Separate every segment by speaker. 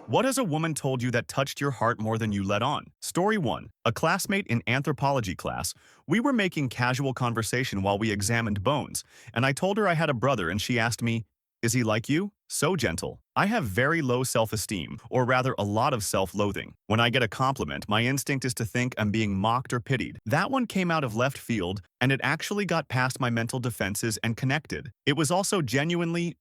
Speaker 1: What has a woman told you that touched your heart more than you let on? Story 1. A classmate in anthropology class. We were making casual conversation while we examined bones, and I told her I had a brother and she asked me, "Is he like you?" So gentle. I have very low self-esteem, or rather a lot of self-loathing. When I get a compliment, my instinct is to think I'm being mocked or pitied. That one came out of left field, and it actually got past my mental defenses and connected. It was also genuinely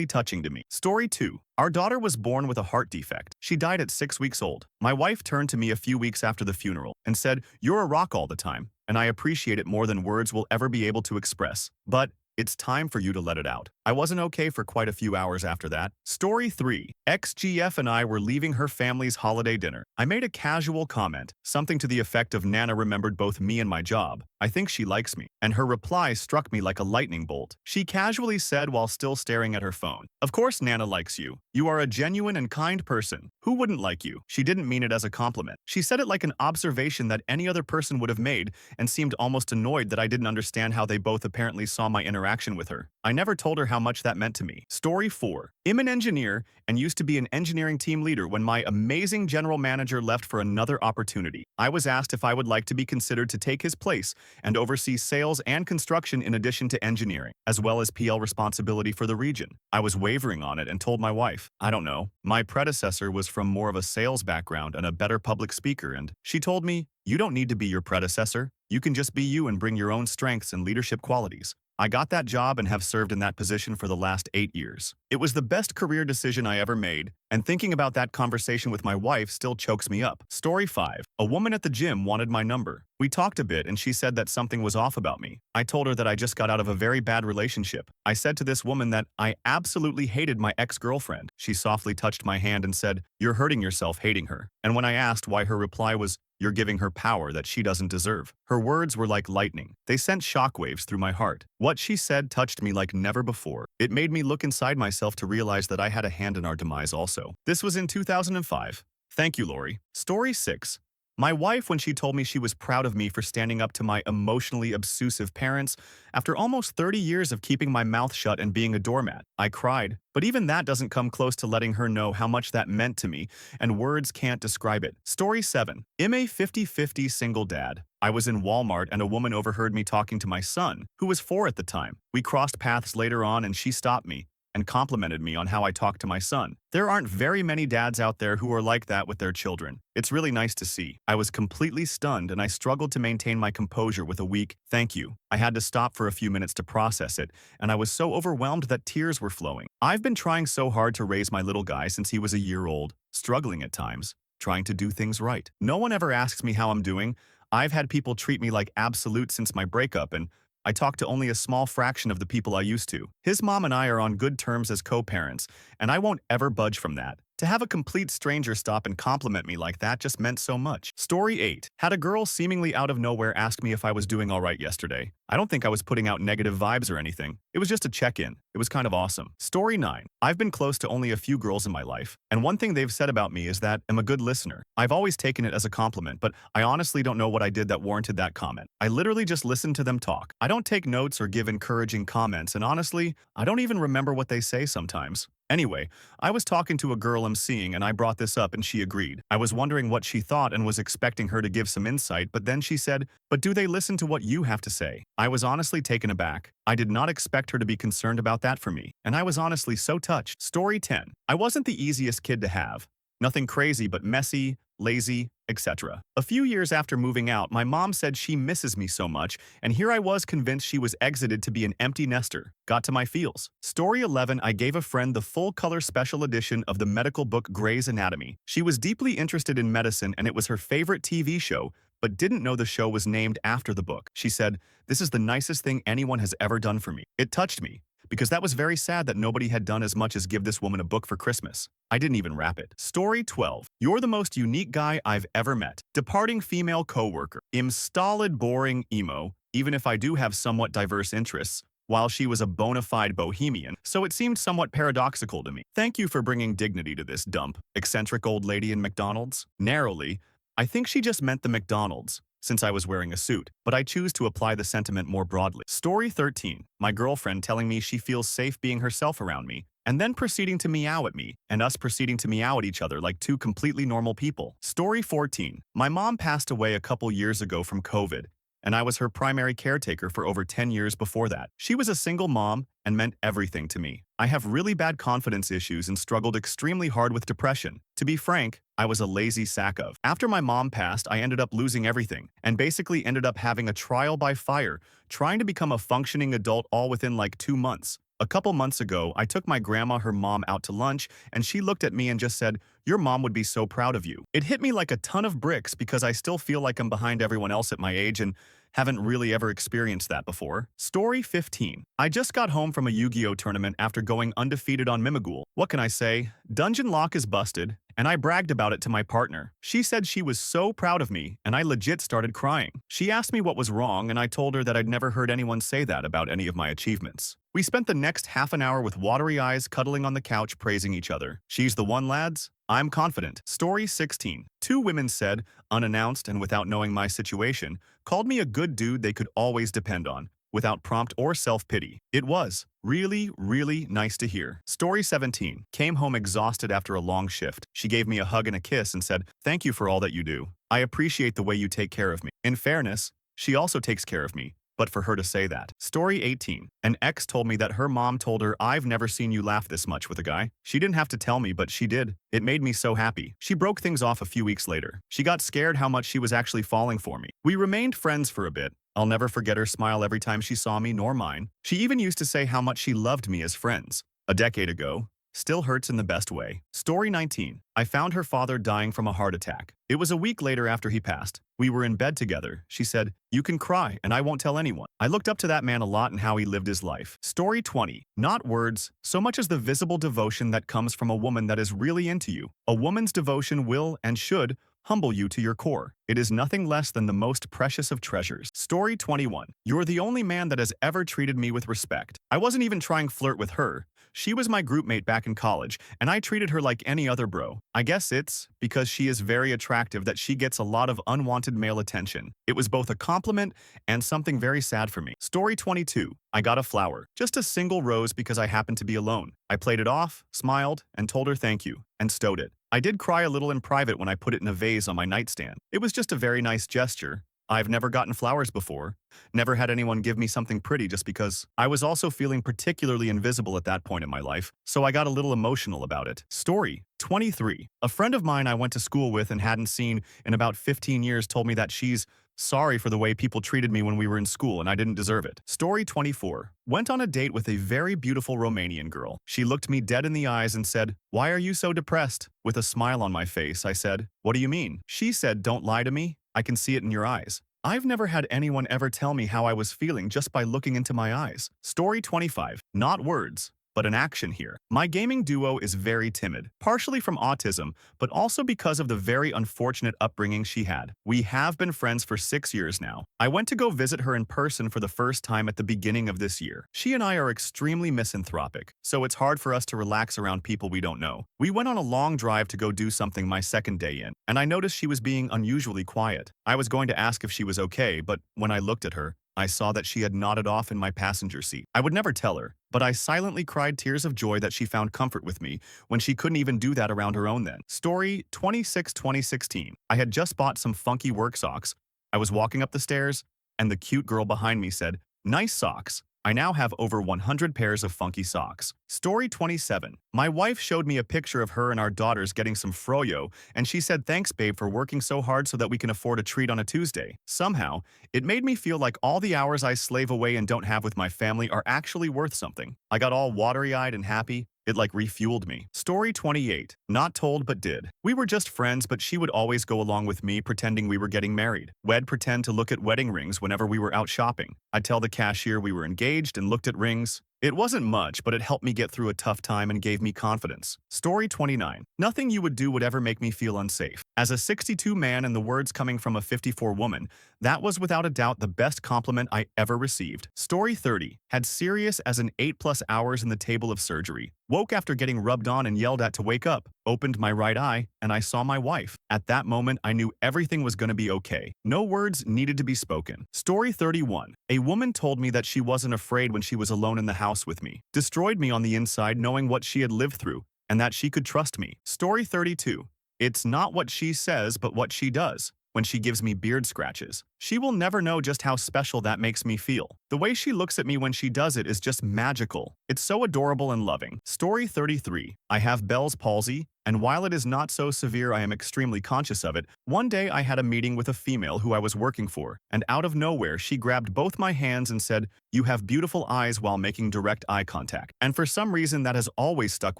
Speaker 1: touching to me. Story 2. Our daughter was born with a heart defect. She died at 6 weeks old. My wife turned to me a few weeks after the funeral and said, "You're a rock all the time, and I appreciate it more than words will ever be able to express. But it's time for you to let it out." I wasn't okay for quite a few hours after that. Story 3. XGF and I were leaving her family's holiday dinner. I made a casual comment, something to the effect of Nana remembered both me and my job. I think she likes me. And her reply struck me like a lightning bolt. She casually said while still staring at her phone, "Of course Nana likes you. You are a genuine and kind person. Who wouldn't like you?" She didn't mean it as a compliment. She said it like an observation that any other person would have made and seemed almost annoyed that I didn't understand how they both apparently saw my interaction with her. I never told her how much that meant to me. Story 4. I'm an engineer and used to be an engineering team leader when my amazing general manager left for another opportunity. I was asked if I would like to be considered to take his place and oversee sales and construction in addition to engineering, as well as PL responsibility for the region. I was wavering on it and told my wife, "I don't know. My predecessor was from more of a sales background and a better public speaker," and she told me, "You don't need to be your predecessor. You can just be you and bring your own strengths and leadership qualities." I got that job and have served in that position for the last 8 years. It was the best career decision I ever made, and thinking about that conversation with my wife still chokes me up. Story 5. A woman at the gym wanted my number. We talked a bit and she said that something was off about me. I told her that I just got out of a very bad relationship. I said to this woman that I absolutely hated my ex-girlfriend. She softly touched my hand and said, "You're hurting yourself hating her." And when I asked why, her reply was, "You're giving her power that she doesn't deserve." Her words were like lightning. They sent shockwaves through my heart. What she said touched me like never before. It made me look inside myself to realize that I had a hand in our demise also. This was in 2005. Thank you, Lori. Story 6. My wife, when she told me she was proud of me for standing up to my emotionally abusive parents, after almost 30 years of keeping my mouth shut and being a doormat, I cried. But even that doesn't come close to letting her know how much that meant to me, and words can't describe it. Story 7. I'm a 50-50 single dad. I was in Walmart and a woman overheard me talking to my son, who was 4 at the time. We crossed paths later on and she stopped me and complimented me on how I talk to my son. There aren't very many dads out there who are like that with their children. It's really nice to see. I was completely stunned and I struggled to maintain my composure with a weak "thank you." I had to stop for a few minutes to process it, and I was so overwhelmed that tears were flowing. I've been trying so hard to raise my little guy since he was a year old, struggling at times, trying to do things right. No one ever asks me how I'm doing. I've had people treat me like absolute since my breakup, and I talk to only a small fraction of the people I used to. His mom and I are on good terms as co-parents, and I won't ever budge from that. To have a complete stranger stop and compliment me like that just meant so much. Story 8. Had a girl seemingly out of nowhere ask me if I was doing alright yesterday. I don't think I was putting out negative vibes or anything. It was just a check-in. It was kind of awesome. Story 9. I've been close to only a few girls in my life, and one thing they've said about me is that I'm a good listener. I've always taken it as a compliment, but I honestly don't know what I did that warranted that comment. I literally just listen to them talk. I don't take notes or give encouraging comments, and honestly, I don't even remember what they say sometimes. Anyway, I was talking to a girl I'm seeing and I brought this up and she agreed. I was wondering what she thought and was expecting her to give some insight, but then she said, "But do they listen to what you have to say?" I was honestly taken aback. I did not expect her to be concerned about that for me, and I was honestly so touched. Story 10. I wasn't the easiest kid to have. Nothing crazy but messy, lazy, etc. A few years after moving out, my mom said she misses me so much, and here I was convinced she was exited to be an empty nester. Got to my feels. Story 11. I gave a friend the full-color special edition of the medical book Grey's Anatomy. She was deeply interested in medicine and it was her favorite TV show, but didn't know the show was named after the book. She said, "This is the nicest thing anyone has ever done for me." It touched me, because that was very sad that nobody had done as much as give this woman a book for Christmas. I didn't even wrap it. Story 12. You're the most unique guy I've ever met. Departing female coworker. I'm stolid, boring, emo, even if I do have somewhat diverse interests, while she was a bona fide bohemian, so it seemed somewhat paradoxical to me. Thank you for bringing dignity to this dump, eccentric old lady in McDonald's. Narrowly, I think she just meant the McDonald's, since I was wearing a suit, but I choose to apply the sentiment more broadly. Story 13. My girlfriend telling me she feels safe being herself around me. and then proceeding to meow at me, and us proceeding to meow at each other like two completely normal people. Story 14. My mom passed away a couple years ago from COVID, and I was her primary caretaker for over 10 years before that. She was a single mom and meant everything to me. I have really bad confidence issues and struggled extremely hard with depression. To be frank, I was a lazy sack of. After my mom passed, I ended up losing everything and basically ended up having a trial by fire, trying to become a functioning adult all within like 2 months. A couple months ago, I took my grandma, her mom, out to lunch, and she looked at me and just said, "Your mom would be so proud of you." It hit me like a ton of bricks because I still feel like I'm behind everyone else at my age and haven't really ever experienced that before. Story 15. I just got home from a Yu-Gi-Oh tournament after going undefeated on Mimighoul. What can I say? Dungeon lock is busted, and I bragged about it to my partner. She said she was so proud of me, and I legit started crying. She asked me what was wrong, and I told her that I'd never heard anyone say that about any of my achievements. We spent the next half an hour with watery eyes cuddling on the couch praising each other. She's the one, lads. I'm confident. Story 16. Two women said, unannounced and without knowing my situation, called me a good dude they could always depend on, without prompt or self-pity. It was really, really nice to hear. Story 17. Came home exhausted after a long shift. She gave me a hug and a kiss and said, "Thank you for all that you do. I appreciate the way you take care of me." In fairness, she also takes care of me. But for her to say that. Story 18. An ex told me that her mom told her, "I've never seen you laugh this much with a guy." She didn't have to tell me, but she did. It made me so happy. She broke things off a few weeks later. She got scared how much she was actually falling for me. We remained friends for a bit. I'll never forget her smile every time she saw me, nor mine. She even used to say how much she loved me as friends. A decade ago. Still hurts in the best way. Story 19. I found her father dying from a heart attack. It was a week later after he passed. We were in bed together. She said, "You can cry, and I won't tell anyone." I looked up to that man a lot and how he lived his life. Story 20. Not words, so much as the visible devotion that comes from a woman that is really into you. A woman's devotion will and should humble you to your core. It is nothing less than the most precious of treasures. Story 21. You're the only man that has ever treated me with respect. I wasn't even trying to flirt with her. She was my group mate back in college, and I treated her like any other bro. I guess it's because she is very attractive that she gets a lot of unwanted male attention. It was both a compliment and something very sad for me. Story 22. I got a flower. Just a single rose because I happened to be alone. I played it off, smiled, and told her thank you, and stowed it. I did cry a little in private when I put it in a vase on my nightstand. It was just a very nice gesture. I've never gotten flowers before. Never had anyone give me something pretty just because. I was also feeling particularly invisible at that point in my life, so I got a little emotional about it. Story 23. A friend of mine I went to school with and hadn't seen in about 15 years told me that she's sorry for the way people treated me when we were in school and I didn't deserve it. Story 24. Went on a date with a very beautiful Romanian girl. She looked me dead in the eyes and said, "Why are you so depressed?" With a smile on my face, I said, "What do you mean?" She said, "Don't lie to me. I can see it in your eyes." I've never had anyone ever tell me how I was feeling just by looking into my eyes. Story 25. Not words, but an action here. My gaming duo is very timid, partially from autism, but also because of the very unfortunate upbringing she had. We have been friends for 6 years now. I went to go visit her in person for the first time at the beginning of this year. She and I are extremely misanthropic, so it's hard for us to relax around people we don't know. We went on a long drive to go do something my second day in, and I noticed she was being unusually quiet. I was going to ask if she was okay, but when I looked at her, I saw that she had nodded off in my passenger seat. I would never tell her, but I silently cried tears of joy that she found comfort with me when she couldn't even do that around her own then. Story 26/2016. I had just bought some funky work socks. I was walking up the stairs, and the cute girl behind me said, "Nice socks." I now have over 100 pairs of funky socks. Story 27. My wife showed me a picture of her and our daughters getting some froyo, and she said, "Thanks, babe, for working so hard so that we can afford a treat on a Tuesday." Somehow, it made me feel like all the hours I slave away and don't have with my family are actually worth something. I got all watery-eyed and happy. It like refueled me. Story 28. Not told but did. We were just friends, but she would always go along with me pretending we were getting married. We'd pretend to look at wedding rings whenever we were out shopping. I'd tell the cashier we were engaged and looked at rings. It wasn't much, but it helped me get through a tough time and gave me confidence. Story 29. Nothing you would do would ever make me feel unsafe. As a 62 man and the words coming from a 54 woman, that was without a doubt the best compliment I ever received. Story 30. Had serious as an 8+ hours in the table of surgery. Woke after getting rubbed on and yelled at to wake up. Opened my right eye, and I saw my wife. At that moment, I knew everything was going to be okay. No words needed to be spoken. Story 31. A woman told me that she wasn't afraid when she was alone in the house with me. Destroyed me on the inside knowing what she had lived through, and that she could trust me. Story 32. It's not what she says, but what she does. When she gives me beard scratches, she will never know just how special that makes me feel. The way she looks at me when she does it is just magical. It's so adorable and loving. Story 33. I have Bell's palsy, and while it is not so severe I am extremely conscious of it. One day I had a meeting with a female who I was working for, and out of nowhere she grabbed both my hands and said, "You have beautiful eyes," while making direct eye contact. And for some reason that has always stuck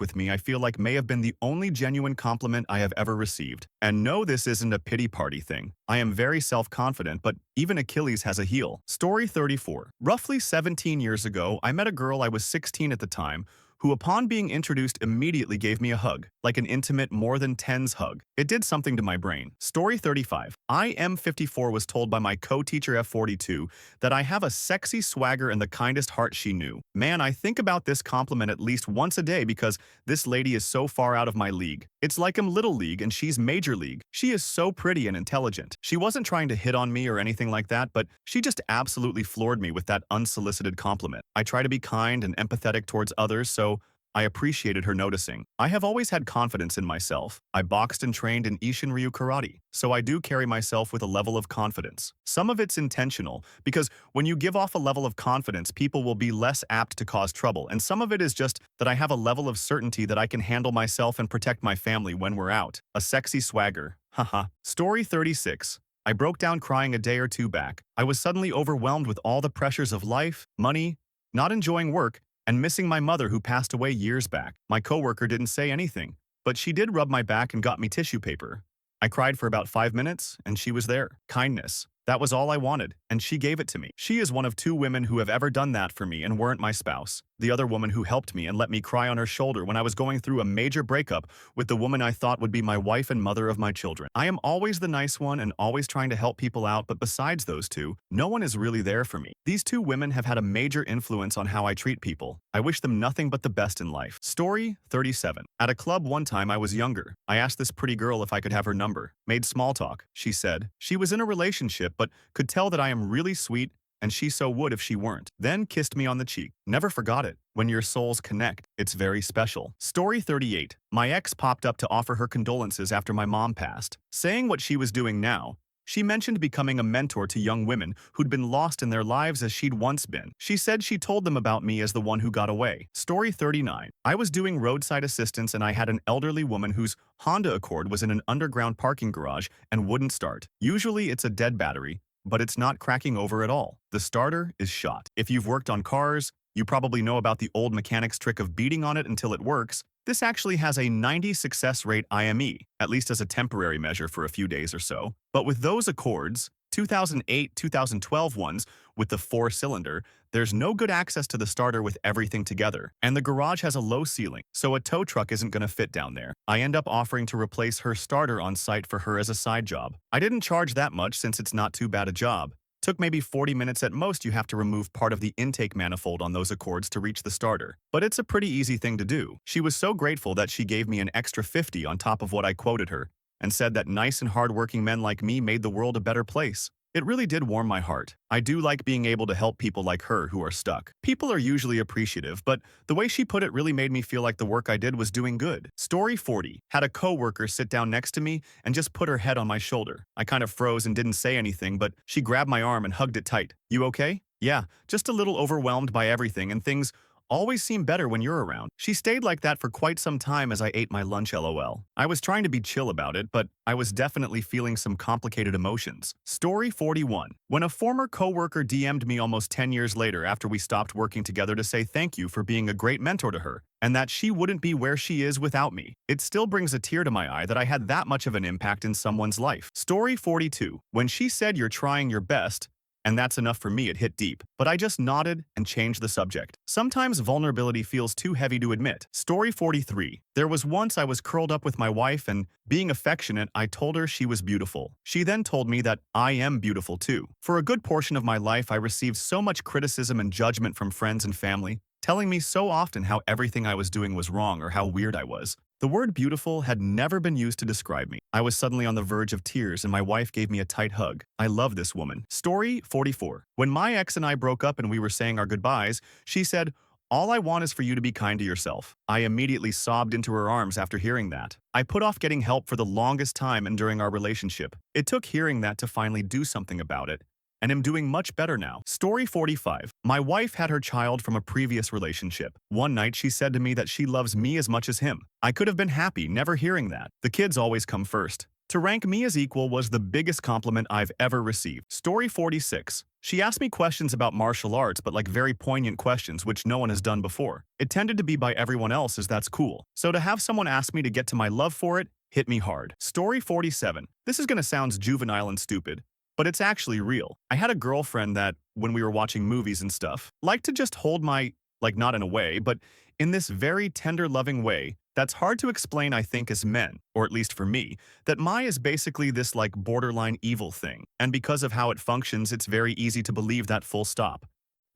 Speaker 1: with me. I feel like may have been the only genuine compliment I have ever received. And no, this isn't a pity party thing. I am very self-confident, but even Achilles has a heel. Story 34. Roughly 17 years ago, I met a girl, I was 16 at the time, who upon being introduced immediately gave me a hug, like an intimate more than tens hug. It did something to my brain. Story 35. I am 54 was told by my co-teacher F42 that I have a sexy swagger and the kindest heart she knew. Man, I think about this compliment at least once a day because this lady is so far out of my league. It's like I'm little league and she's major league. She is so pretty and intelligent. She wasn't trying to hit on me or anything like that, but she just absolutely floored me with that unsolicited compliment. I try to be kind and empathetic towards others, so I appreciated her noticing. I have always had confidence in myself. I boxed and trained in Ishin-Ryu karate, so I do carry myself with a level of confidence. Some of it's intentional, because when you give off a level of confidence, people will be less apt to cause trouble, and some of it is just that I have a level of certainty that I can handle myself and protect my family when we're out. A sexy swagger. Haha. Story 36. I broke down crying a day or two back. I was suddenly overwhelmed with all the pressures of life, money, not enjoying work, and missing my mother who passed away years back. My coworker didn't say anything, but she did rub my back and got me tissue paper. I cried for about 5 minutes, and she was there. Kindness. That was all I wanted, and she gave it to me. She is one of 2 women who have ever done that for me and weren't my spouse. The other woman who helped me and let me cry on her shoulder when I was going through a major breakup with the woman I thought would be my wife and mother of my children. I am always the nice one and always trying to help people out, but besides those 2, no one is really there for me. These 2 women have had a major influence on how I treat people. I wish them nothing but the best in life. Story 37. At a club one time I was younger. I asked this pretty girl if I could have her number. Made small talk. She said she was in a relationship but could tell that I am really sweet and she so would if she weren't. Then kissed me on the cheek. Never forgot it. When your souls connect, it's very special. Story 38. My ex popped up to offer her condolences after my mom passed. Saying what she was doing now, she mentioned becoming a mentor to young women who'd been lost in their lives as she'd once been. She said she told them about me as the one who got away. Story 39. I was doing roadside assistance and I had an elderly woman whose Honda Accord was in an underground parking garage and wouldn't start. Usually it's a dead battery, but it's not cracking over at all. The starter is shot. If you've worked on cars, you probably know about the old mechanic's trick of beating on it until it works. This actually has a 90 success rate IME, at least as a temporary measure for a few days or so. But with those Accords, 2008-2012 ones with the 4-cylinder, there's no good access to the starter with everything together. And the garage has a low ceiling, so a tow truck isn't going to fit down there. I end up offering to replace her starter on site for her as a side job. I didn't charge that much since it's not too bad a job. Took maybe 40 minutes at most. You have to remove part of the intake manifold on those Accords to reach the starter. But it's a pretty easy thing to do. She was so grateful that she gave me an extra 50 on top of what I quoted her, and said that nice and hardworking men like me made the world a better place. It really did warm my heart. I do like being able to help people like her who are stuck. People are usually appreciative, but the way she put it really made me feel like the work I did was doing good. Story 40. Had a coworker sit down next to me and just put her head on my shoulder. I kind of froze and didn't say anything, but she grabbed my arm and hugged it tight. "You okay?" "Yeah, just a little overwhelmed by everything, and things always seem better when you're around." She stayed like that for quite some time as I ate my lunch, lol. I was trying to be chill about it, but I was definitely feeling some complicated emotions. Story 41. When a former coworker DM'd me almost 10 years later after we stopped working together to say thank you for being a great mentor to her, and that she wouldn't be where she is without me. It still brings a tear to my eye that I had that much of an impact in someone's life. Story 42. When she said you're trying your best, and that's enough for me, it hit deep. But I just nodded and changed the subject. Sometimes vulnerability feels too heavy to admit. Story 43. There was once I was curled up with my wife and, being affectionate, I told her she was beautiful. She then told me that I am beautiful too. For a good portion of my life, I received so much criticism and judgment from friends and family. telling me so often how everything I was doing was wrong or how weird I was. The word beautiful had never been used to describe me. I was suddenly on the verge of tears and my wife gave me a tight hug. I love this woman. Story 44. When my ex and I broke up and we were saying our goodbyes, she said, "All I want is for you to be kind to yourself." I immediately sobbed into her arms after hearing that. I put off getting help for the longest time and during our relationship. It took hearing that to finally do something about it, and am doing much better now. Story 45. My wife had her child from a previous relationship. One night she said to me that she loves me as much as him. I could have been happy never hearing that. The kids always come first. To rank me as equal was the biggest compliment I've ever received. Story 46. She asked me questions about martial arts, but like very poignant questions which no one has done before. It tended to be by everyone else as that's cool. So to have someone ask me to get to my love for it hit me hard. Story 47. This is gonna sound juvenile and stupid, but it's actually real. I had a girlfriend that, when we were watching movies and stuff, liked to just hold my, like not in a way, but in this very tender, loving way that's hard to explain, I think, as men, or at least for me, that my is basically this like borderline evil thing, and because of how it functions, it's very easy to believe that full stop.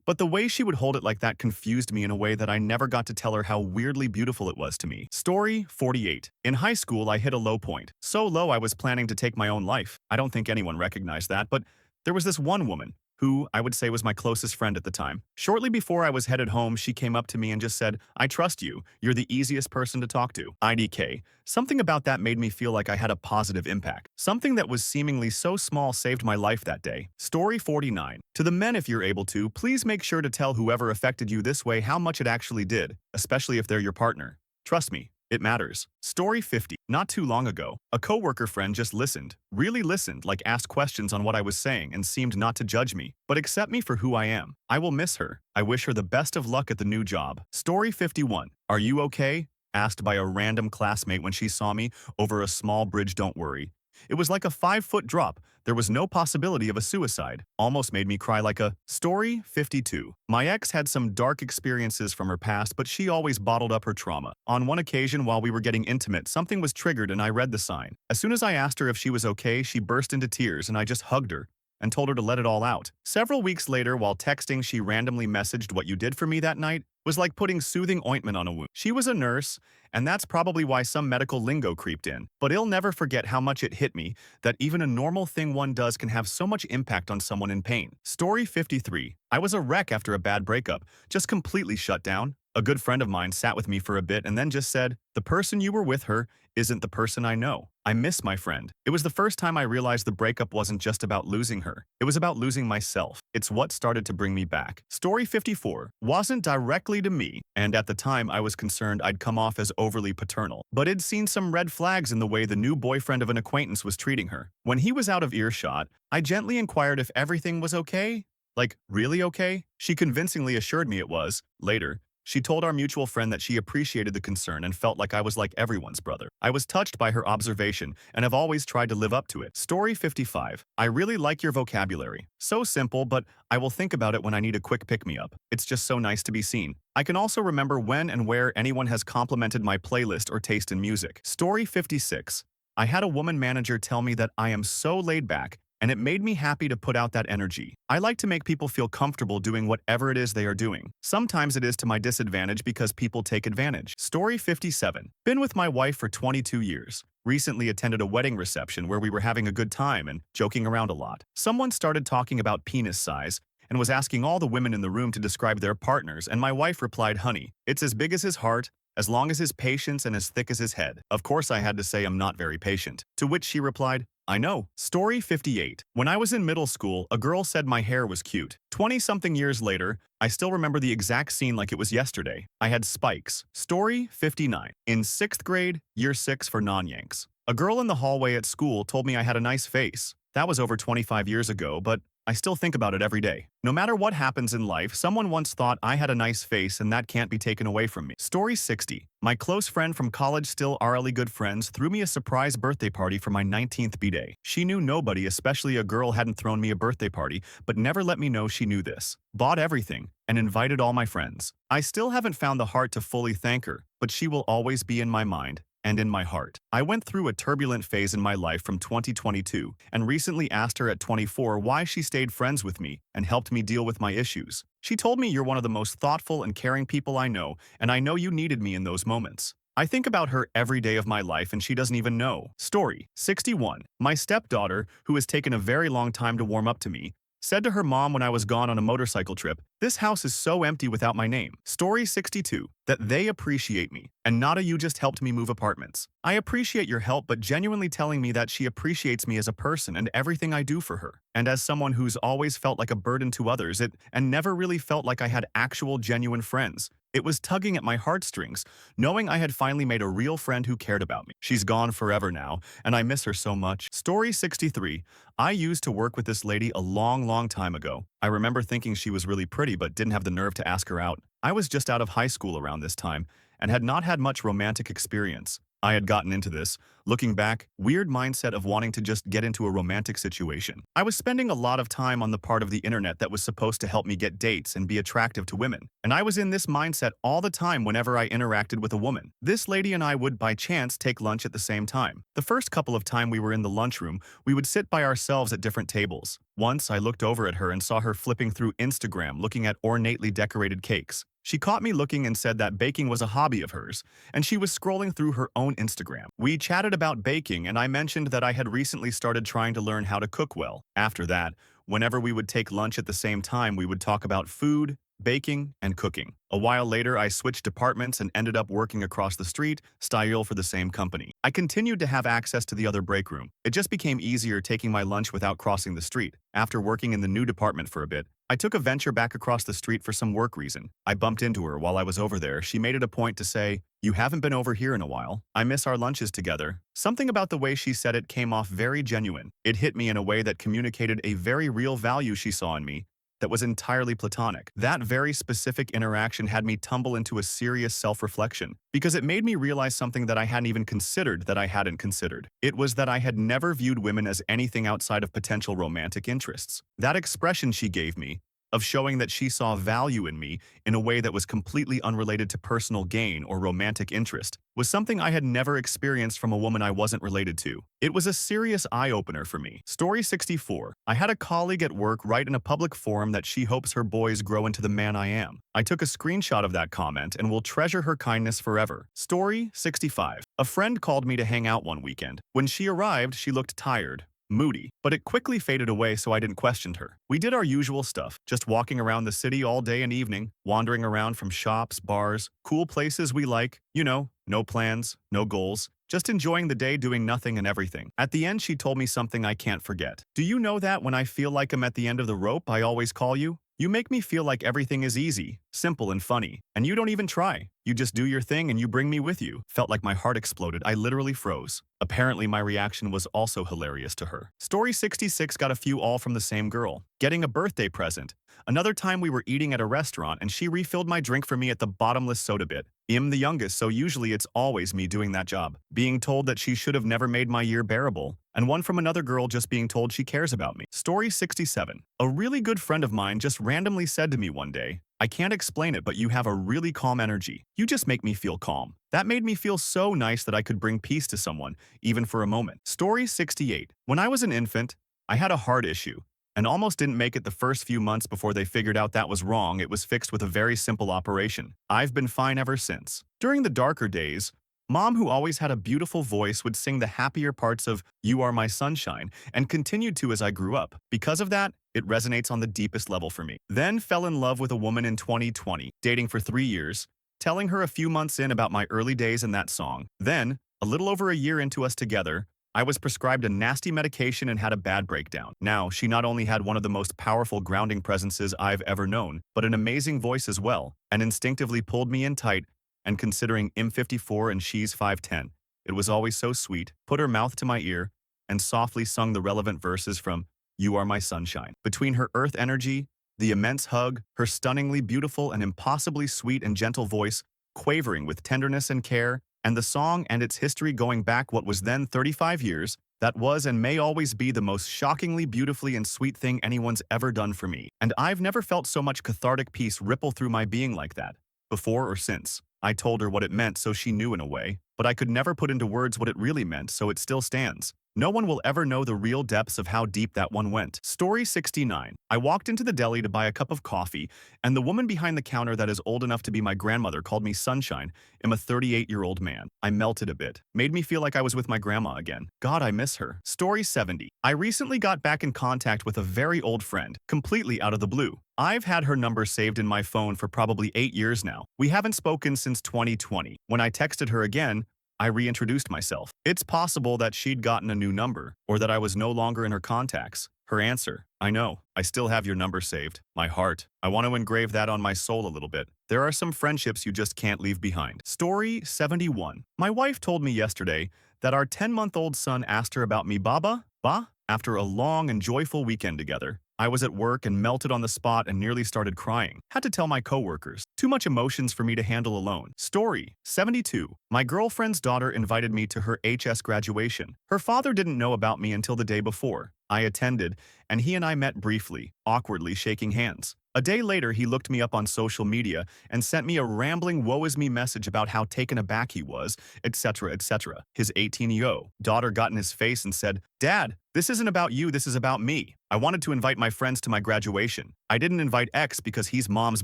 Speaker 1: But the way she would hold it like that confused me in a way that I never got to tell her how weirdly beautiful it was to me. Story 48. In high school, I hit a low point. So low I was planning to take my own life. I don't think anyone recognized that, but there was this one woman who I would say was my closest friend at the time. Shortly before I was headed home, she came up to me and just said, "I trust you. You're the easiest person to talk to." IDK. Something about that made me feel like I had a positive impact. Something that was seemingly so small saved my life that day. Story 49. To the men, if you're able to, please make sure to tell whoever affected you this way how much it actually did, especially if they're your partner. Trust me, it matters. Story 50. Not too long ago, a coworker friend just listened, really listened, like asked questions on what I was saying and seemed not to judge me, but accept me for who I am. I will miss her. I wish her the best of luck at the new job. Story 51. Are you okay? Asked by a random classmate when she saw me over a small bridge. Don't worry. It was like a 5-foot drop. There was no possibility of a suicide. Almost made me cry like a... Story 52. My ex had some dark experiences from her past, but she always bottled up her trauma. On one occasion, while we were getting intimate, something was triggered and I read the sign. As soon as I asked her if she was okay, she burst into tears and I just hugged her and told her to let it all out. Several weeks later, while texting, she randomly messaged, "What you did for me that night was like putting soothing ointment on a wound." She was a nurse, and that's probably why some medical lingo creeped in. But I'll never forget how much it hit me that even a normal thing one does can have so much impact on someone in pain. Story 53. I was a wreck after a bad breakup, just completely shut down. A good friend of mine sat with me for a bit and then just said, "The person you were with her isn't the person I know." I miss my friend. It was the first time I realized the breakup wasn't just about losing her. It was about losing myself. It's what started to bring me back. Story 54. Wasn't directly to me, and at the time I was concerned I'd come off as overly paternal. But I'd seen some red flags in the way the new boyfriend of an acquaintance was treating her. When he was out of earshot, I gently inquired if everything was okay. Like, really okay? She convincingly assured me it was. Later, she told our mutual friend that she appreciated the concern and felt like I was like everyone's brother. I was touched by her observation and have always tried to live up to it. Story 55. I really like your vocabulary. So simple, but I will think about it when I need a quick pick-me-up. It's just so nice to be seen. I can also remember when and where anyone has complimented my playlist or taste in music. Story 56. I had a woman manager tell me that I am so laid back, and it made me happy to put out that energy. I like to make people feel comfortable doing whatever it is they are doing. Sometimes it is to my disadvantage because people take advantage. Story 57. Been with my wife for 22 years. Recently attended a wedding reception where we were having a good time and joking around a lot. Someone started talking about penis size and was asking all the women in the room to describe their partners, and my wife replied, "Honey, it's as big as his heart, as long as his patience, and as thick as his head." Of course I had to say I'm not very patient. To which she replied, "I know." Story 58. When I was in middle school, a girl said my hair was cute. 20-something years later, I still remember the exact scene like it was yesterday. I had spikes. Story 59. In 6th grade, year 6 for non-Yanks. A girl in the hallway at school told me I had a nice face. That was over 25 years ago, but I still think about it every day. No matter what happens in life, someone once thought I had a nice face and that can't be taken away from me. Story 60. My close friend from college, still RLE good friends, threw me a surprise birthday party for my 19th b-day. She knew nobody, especially a girl, hadn't thrown me a birthday party, but never let me know she knew this. Bought everything and invited all my friends. I still haven't found the heart to fully thank her, but she will always be in my mind. and in my heart. I went through a turbulent phase in my life from 2022 and recently asked her at 24 why she stayed friends with me and helped me deal with my issues. She told me, "You're one of the most thoughtful and caring people I know, and I know you needed me in those moments." I think about her every day of my life and she doesn't even know. Story 61. My stepdaughter, who has taken a very long time to warm up to me, said to her mom when I was gone on a motorcycle trip, "This house is so empty without my name." Story 62. That they appreciate me. And Nada, you just helped me move apartments. I appreciate your help, but genuinely telling me that she appreciates me as a person and everything I do for her. And as someone who's always felt like a burden to others, and never really felt like I had actual genuine friends. It was tugging at my heartstrings, knowing I had finally made a real friend who cared about me. She's gone forever now, and I miss her so much. Story 63. I used to work with this lady a long time ago. I remember thinking she was really pretty but didn't have the nerve to ask her out. I was just out of high school around this time and had not had much romantic experience. I had gotten into this, looking back, weird mindset of wanting to just get into a romantic situation. I was spending a lot of time on the part of the internet that was supposed to help me get dates and be attractive to women. And I was in this mindset all the time whenever I interacted with a woman. This lady and I would by chance take lunch at the same time. The first couple of times we were in the lunchroom, we would sit by ourselves at different tables. Once I looked over at her and saw her flipping through Instagram looking at ornately decorated cakes. She caught me looking and said that baking was a hobby of hers, and she was scrolling through her own Instagram. We chatted about baking, and I mentioned that I had recently started trying to learn how to cook well. After that, whenever we would take lunch at the same time, we would talk about food, baking, and cooking. A while later, I switched departments and ended up working across the street, style for the same company. I continued to have access to the other break room. It just became easier taking my lunch without crossing the street. After working in the new department for a bit, I took a venture back across the street for some work reason. I bumped into her while I was over there. She made it a point to say, "You haven't been over here in a while. I miss our lunches together." Something about the way she said it came off very genuine. It hit me in a way that communicated a very real value she saw in me that was entirely platonic. That very specific interaction had me tumble into a serious self-reflection because it made me realize something that I hadn't even considered that I hadn't considered. It was that I had never viewed women as anything outside of potential romantic interests. That expression she gave me, of showing that she saw value in me in a way that was completely unrelated to personal gain or romantic interest, was something I had never experienced from a woman I wasn't related to. It was a serious eye-opener for me. Story 64. I had a colleague at work write in a public forum that she hopes her boys grow into the man I am. I took a screenshot of that comment and will treasure her kindness forever. Story 65. A friend called me to hang out one weekend. When she arrived, she looked tired, moody, but it quickly faded away, so I didn't question her. We did our usual stuff, just walking around the city all day and evening, wandering around from shops, bars, cool places we like, no plans, no goals, just enjoying the day doing nothing and everything. At the end, she told me something I can't forget. "Do you know that when I feel like I'm at the end of the rope, I always call you? You make me feel like everything is easy, simple, and funny, and you don't even try. You just do your thing and you bring me with you." Felt like my heart exploded. I literally froze. Apparently, my reaction was also hilarious to her. Story 66 got a few all from the same girl. Getting a birthday present. Another time we were eating at a restaurant and she refilled my drink for me at the bottomless soda bit. I'm the youngest, so usually it's always me doing that job. Being told that she should have never made my year bearable. And one from another girl just being told she cares about me. Story 67. A really good friend of mine just randomly said to me one day, "I can't explain it, but you have a really calm energy. You just make me feel calm." That made me feel so nice that I could bring peace to someone, even for a moment. Story 68. When I was an infant, I had a heart issue and almost didn't make it the first few months before they figured out that was wrong. It was fixed with a very simple operation. I've been fine ever since. During the darker days, Mom, who always had a beautiful voice, would sing the happier parts of "You Are My Sunshine" and continued to as I grew up. Because of that, it resonates on the deepest level for me. Then fell in love with a woman in 2020, dating for 3 years, telling her a few months in about my early days in that song. Then, a little over a year into us together, I was prescribed a nasty medication and had a bad breakdown. Now, she not only had one of the most powerful grounding presences I've ever known, but an amazing voice as well, and instinctively pulled me in tight. And considering I'm 54 and she's 5'10", it was always so sweet, put her mouth to my ear, and softly sung the relevant verses from "You Are My Sunshine." Between her earth energy, the immense hug, her stunningly beautiful and impossibly sweet and gentle voice, quavering with tenderness and care, and the song and its history going back what was then 35 years, that was and may always be the most shockingly beautifully and sweet thing anyone's ever done for me. And I've never felt so much cathartic peace ripple through my being like that, before or since. I told her what it meant so she knew in a way, but I could never put into words what it really meant, so it still stands. No one will ever know the real depths of how deep that one went. Story 69. I walked into the deli to buy a cup of coffee, and the woman behind the counter that is old enough to be my grandmother called me Sunshine. I'm a 38-year-old man. I melted a bit. Made me feel like I was with my grandma again. God, I miss her. Story 70. I recently got back in contact with a very old friend, completely out of the blue. I've had her number saved in my phone for probably 8 years now. We haven't spoken since 2020. When I texted her again, I reintroduced myself. It's possible that she'd gotten a new number, or that I was no longer in her contacts. Her answer: I know, I still have your number saved. My heart. I want to engrave that on my soul a little bit. There are some friendships you just can't leave behind. Story 71. My wife told me yesterday that our 10-month-old son asked her about me, Baba, Ba, after a long and joyful weekend together. I was at work and melted on the spot and nearly started crying. Had to tell my coworkers. Too much emotions for me to handle alone. Story 72. My girlfriend's daughter invited me to her HS graduation. Her father didn't know about me until the day before. I attended, and he and I met briefly, awkwardly shaking hands. A day later, he looked me up on social media and sent me a rambling woe-is-me message about how taken aback he was, etc., etc. His 18-year-old daughter got in his face and said, "Dad, this isn't about you, this is about me. I wanted to invite my friends to my graduation. I didn't invite X because he's mom's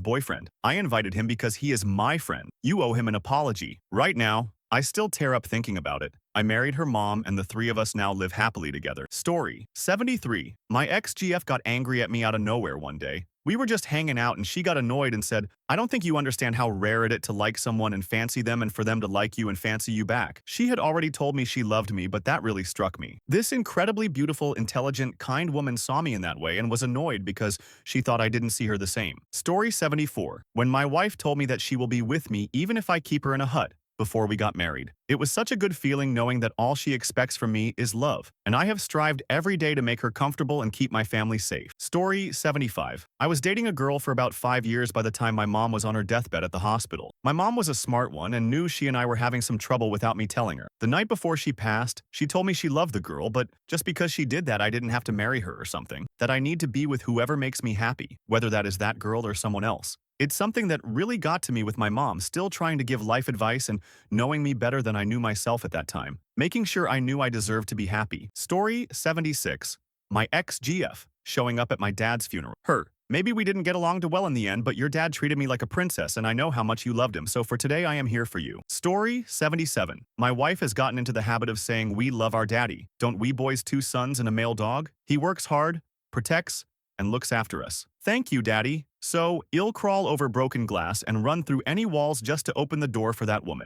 Speaker 1: boyfriend. I invited him because he is my friend. You owe him an apology." Right now, I still tear up thinking about it. I married her mom and the three of us now live happily together. Story 73. My ex-GF got angry at me out of nowhere one day. We were just hanging out and she got annoyed and said, "I don't think you understand how rare it is to like someone and fancy them and for them to like you and fancy you back." She had already told me she loved me, but that really struck me. This incredibly beautiful, intelligent, kind woman saw me in that way and was annoyed because she thought I didn't see her the same. Story 74. When my wife told me that she will be with me even if I keep her in a hut before we got married. It was such a good feeling knowing that all she expects from me is love, and I have strived every day to make her comfortable and keep my family safe. Story 75. I was dating a girl for about 5 years by the time my mom was on her deathbed at the hospital. My mom was a smart one and knew she and I were having some trouble without me telling her. The night before she passed, she told me she loved the girl, but just because she did that I didn't have to marry her or something. That I need to be with whoever makes me happy, whether that is that girl or someone else. It's something that really got to me with my mom still trying to give life advice and knowing me better than I knew myself at that time. Making sure I knew I deserved to be happy. Story 76. My ex-GF showing up at my dad's funeral. Her. Maybe we didn't get along too well in the end, but your dad treated me like a princess and I know how much you loved him, so for today I am here for you. Story 77. My wife has gotten into the habit of saying we love our daddy. Don't we boys 2 sons and a male dog? He works hard, protects, and looks after us. Thank you, Daddy. So, I'll crawl over broken glass and run through any walls just to open the door for that woman.